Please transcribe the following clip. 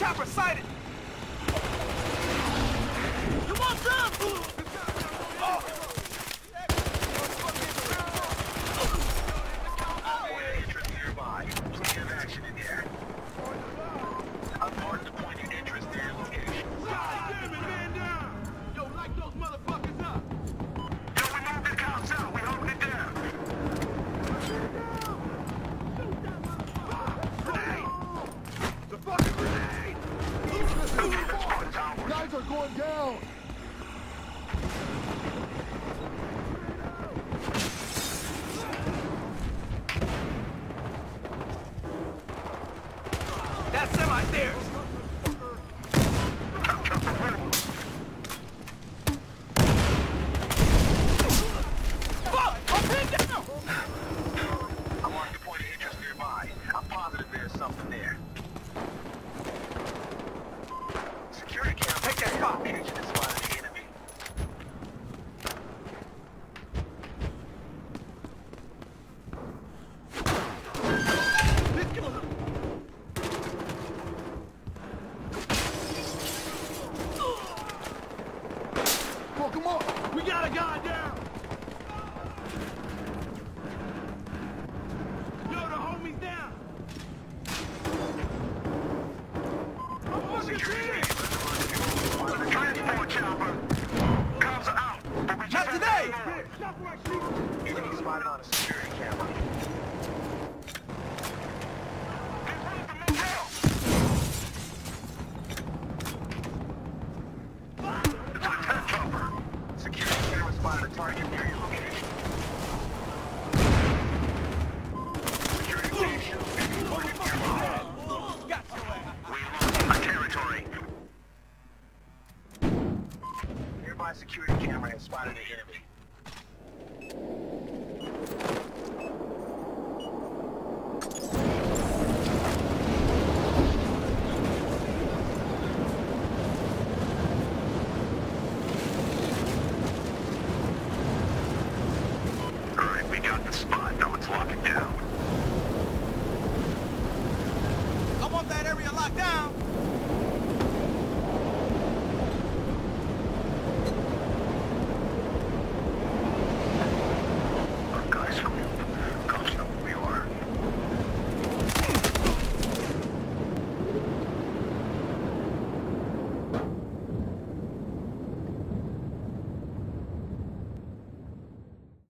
chopper sighted! You want some? Interest nearby. Plenty of action in here. I've marked the point of interest near your location. Damn it, man down! Yo, light those motherfuckers up! Yo, we moved the cops out. We holding it down. The fucking grenade! Guys are going down! That semi's theirs! Fuck! I'm pinned down! I marked the point of interest nearby. I'm positive there's something there. Security camera. Take that spot. Location is spotted the enemy. Fuck them up! We got a guy down! Yo, the homie's down! I'm fucking Security dead! camera. Transport chopper. Comes out. But we just Not have today! to move. Enemy spotted on a security camera. They want to move out. It's a test chopper. Security camera spotted a target near your location. Security station. Target nearby. Got your ass! We lose our territory. Nearby security camera has spotted an enemy. Alright, we got the spot. Now let's lock it down. I want that area locked down!